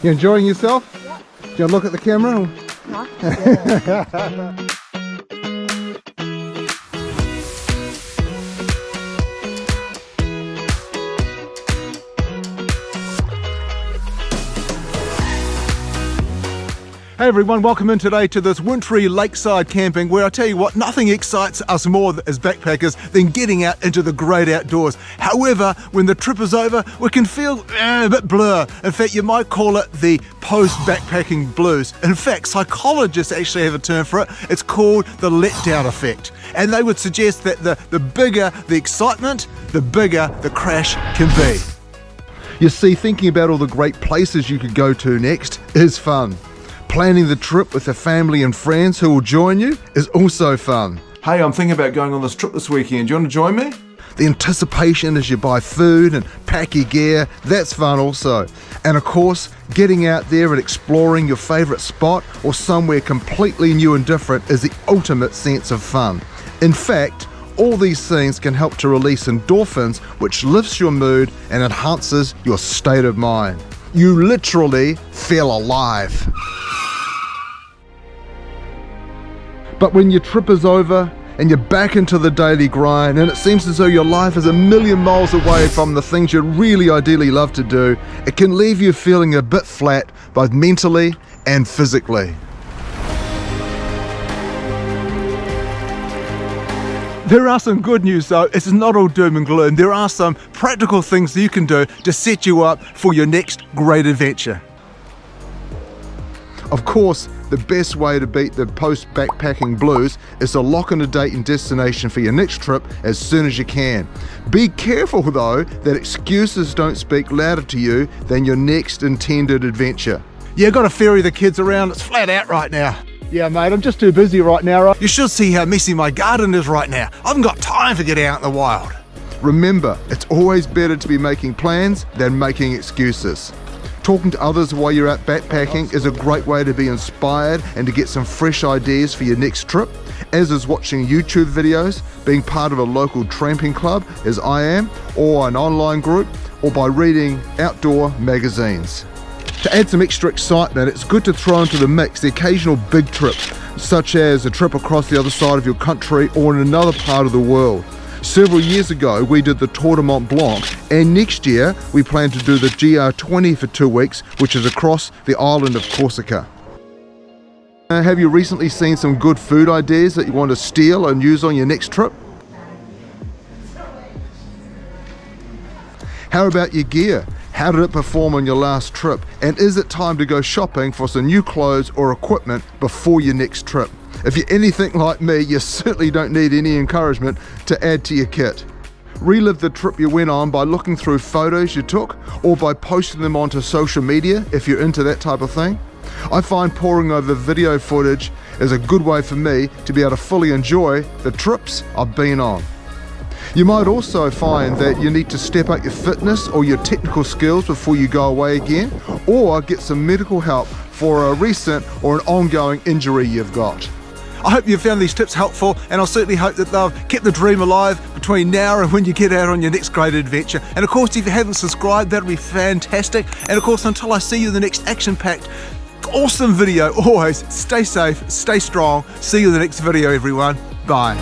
You enjoying yourself? Yep. Do you want to look at the camera? Huh? Hey everyone, welcome in today to this wintry lakeside camping where I tell you what, nothing excites us more as backpackers than getting out into the great outdoors. However, when the trip is over, we can feel a bit blur. In fact, you might call it the post-backpacking blues. In fact, psychologists actually have a term for it. It's called the letdown effect. And they would suggest that the bigger the excitement, the bigger the crash can be. You see, thinking about all the great places you could go to next is fun. Planning the trip with the family and friends who will join you is also fun. Hey, I'm thinking about going on this trip this weekend. Do you want to join me? The anticipation as you buy food and pack your gear, that's fun also. And of course, getting out there and exploring your favourite spot or somewhere completely new and different is the ultimate sense of fun. In fact, all these things can help to release endorphins, which lifts your mood and enhances your state of mind. You literally feel alive. But when your trip is over and you're back into the daily grind and it seems as though your life is a million miles away from the things you really ideally love to do, it can leave you feeling a bit flat, both mentally and physically. There are some good news though. It's not all doom and gloom. There are some practical things that you can do to set you up for your next great adventure. Of course, the best way to beat the post-backpacking blues is to lock in a date and destination for your next trip as soon as you can. Be careful though that excuses don't speak louder to you than your next intended adventure. Yeah, got to ferry the kids around. It's flat out right now. Yeah, mate, I'm just too busy right now. Right? You should see how messy my garden is right now. I haven't got time to get out in the wild. Remember, it's always better to be making plans than making excuses. Talking to others while you're out backpacking is a great way to be inspired and to get some fresh ideas for your next trip, as is watching YouTube videos, being part of a local tramping club, as I am, or an online group, or by reading outdoor magazines. To add some extra excitement, it's good to throw into the mix the occasional big trip, such as a trip across the other side of your country or in another part of the world. Several years ago, we did the Tour de Mont Blanc, and next year we plan to do the GR20 for 2 weeks, which is across the island of Corsica. Have you recently seen some good food ideas that you want to steal and use on your next trip? How about your gear? How did it perform on your last trip? And is it time to go shopping for some new clothes or equipment before your next trip? If you're anything like me, you certainly don't need any encouragement to add to your kit. Relive the trip you went on by looking through photos you took or by posting them onto social media if you're into that type of thing. I find poring over video footage is a good way for me to be able to fully enjoy the trips I've been on. You might also find that you need to step up your fitness or your technical skills before you go away again, or get some medical help for a recent or an ongoing injury you've got. I hope you found these tips helpful, and I certainly hope that they've kept the dream alive between now and when you get out on your next great adventure. And of course, if you haven't subscribed, that'll be fantastic. And of course, until I see you in the next action-packed, awesome video, always stay safe, stay strong. See you in the next video, everyone. Bye.